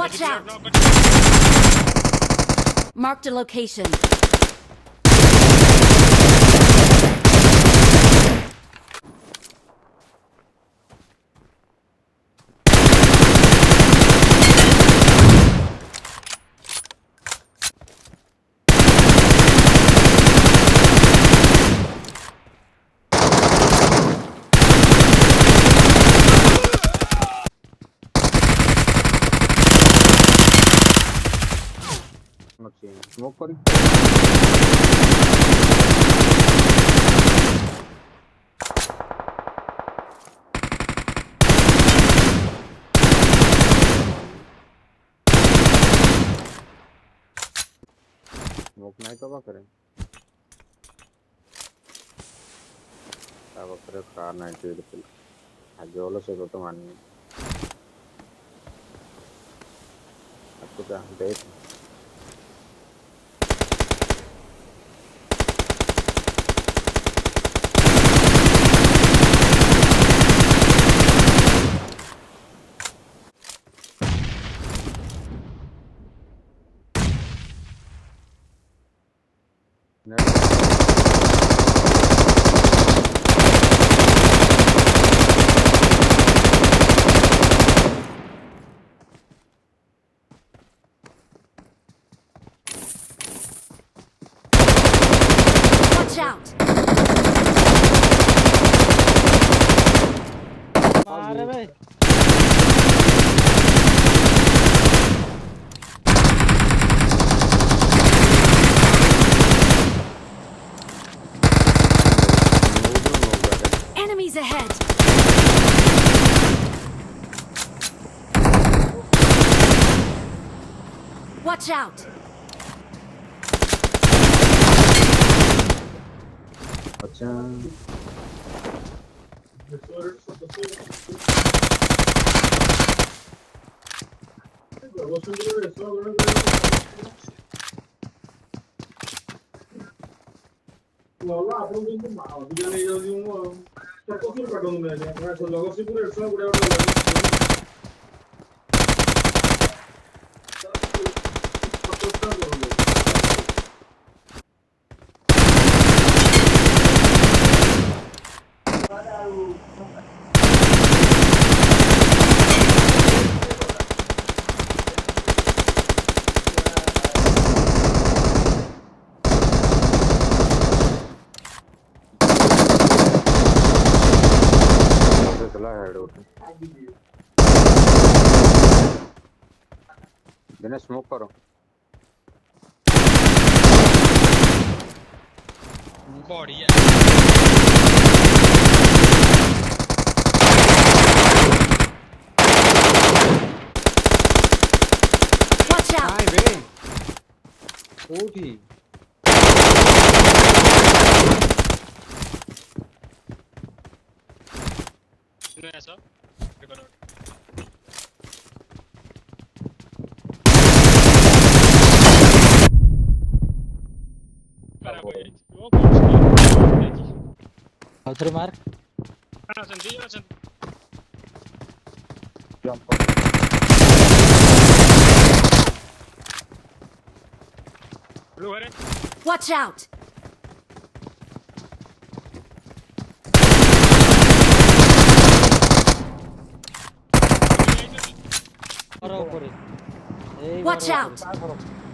Watch out! Marked a location. Smoke करी smoke नहीं तो क्या करें अब अपने कार 98 पे आगे वालों से तो माननी आपको क्या देख Watch out! मारे भाई Enemies ahead! Watch out! अच्छा Lola, ଆପଣ କିନ୍ତୁ ଅଧିକା ନେଇଯାଉଛି ମୁଁ ଆଉ ପକେଇ ପାଠନ୍ତୁ ନାହିଁ ଆଜ୍ଞା ଜଗତସିଂହପୁର 100 ଗୁଡା चला हेड उठ बिना स्मोक करो बॉडी है Watch out! हाय बे उठी इन्होंने ऐसा रिकॉर्ड वो Otro mar. sencillo jump blue है Watch out! Ora upore. Watch out!